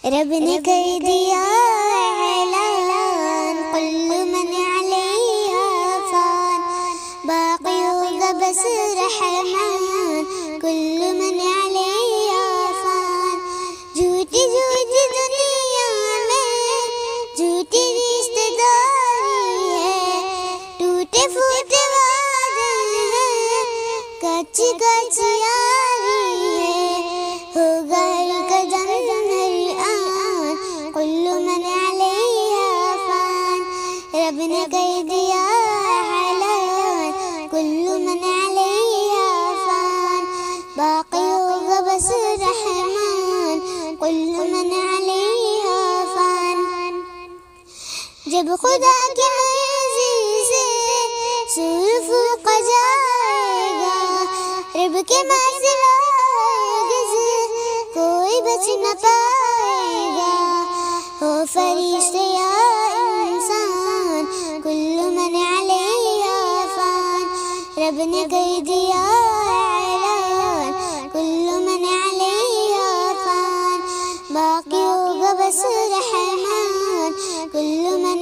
रब ने कर दिया ऐलान, कुल्लु मन अलैहा फ़ान, बाक़ी होगा बस रहमान, कुल्लु मन अलैहा फ़ान। झूठी झूठी दुनिया में झूठी रिश्तेदारी है, टूटे फूटे वादे हैं, कच्ची कच्ची यारी है, होगा हर कदम हर आन, कुल्लु मन अलैहा फ़ान। रब ने कर दिया ऐलान, कुल्लु मन अलैहा फ़ान, बाक़ी होगा बस रहमान, कुल्लु मन अलैहा फ़ान। जब खुदा की मर्ज़ी से सूर फूँका जाएगा, रब के सिवा कोई बच न पाएगा, हो फरिश्ते या इंसान, कुल्लु मन अलैहा फ़ान। रब ने कर दिया ऐलान, कुल्लु मन अलैहा फ़ान, बाक़ी होगा बस रहमान, कुल्लु मन